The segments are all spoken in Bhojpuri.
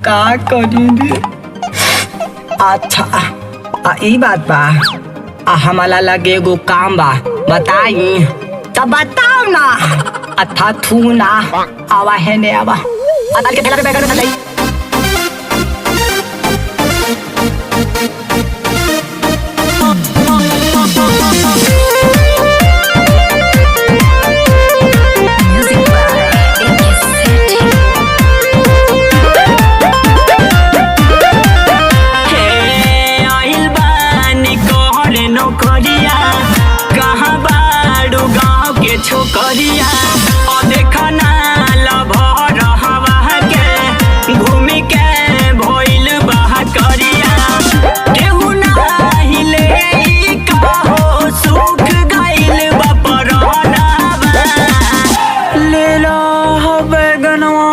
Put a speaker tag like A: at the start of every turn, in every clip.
A: का करी रे। अच्छा ई बात बा, हमारा लगे एगो काम बा, बताई तो बताओ ना। अच्छा थू ना, आवा है ने आवा अदाल के ठेला पे बैठा ले।
B: छोकरिया और देखना लभर हवा के घूमी के भइल बहा करिया केहू नाही ले कहो सुख गइल बा परनावा ले लो बैगनवा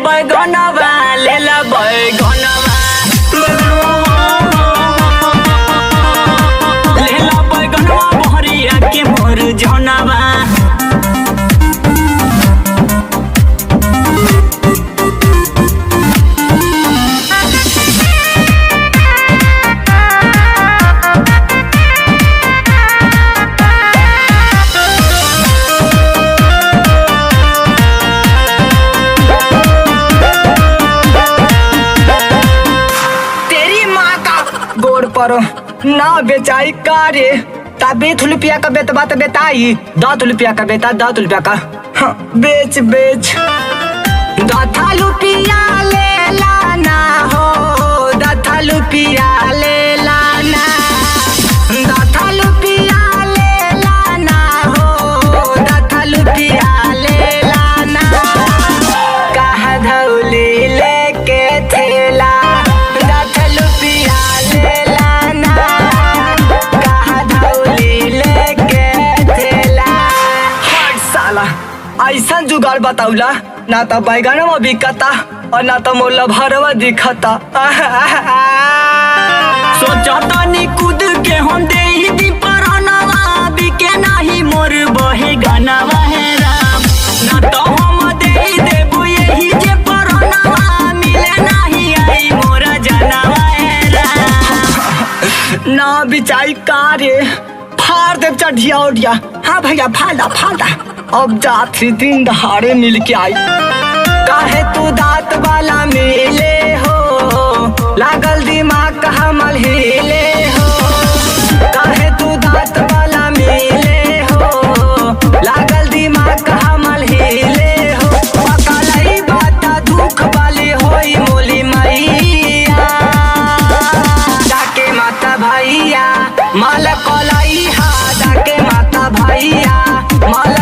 B: बैगनवा ले लो बैगनवा ले लो बैगनवा जनवा
A: तेरी माँ का गोड़ पर ना बेचाई कारे। 20 रुपया का बेतबा तो बेताई, 10 रुपया का बेता 10 रुपया का। हाँ, बेच 10 रुपया ले लाना हो, 10 रुपया ले लाना, 10 रुपया ले लाना हो, 10 रुपया ले लाना। कहाँ धौली लेके थेला, 10 रुपया ले लाना, ऐसा जुगाड़ बताऊला ना तो बैगनवा बिकता और ना तो मोला भरवा दिखता।
B: सोचता नी कूद के हम दे दी परनवा बिके नाही मोर बहे गनवा है राम ना तो हम दे देबो यही जे परनवा मिले नहीं आई मोरा जनवा है राम।
A: ना बिचाई कारे फाड़ दे चढ़िया उड़िया। हाँ भैया फाड़ा अब जा 3 दिन दहाड़े मिल के आई। काहे तू दांत वाला मिले हो, लागल दिमाग हमल हिले हो। काहे तू दांत वाला मिले हो, लागल दिमाग हमल हिले हो। पकलई बाता दुख वाली होई मोली मैया, जाके माता भैया माल कलई हा, जाके माता भैया माल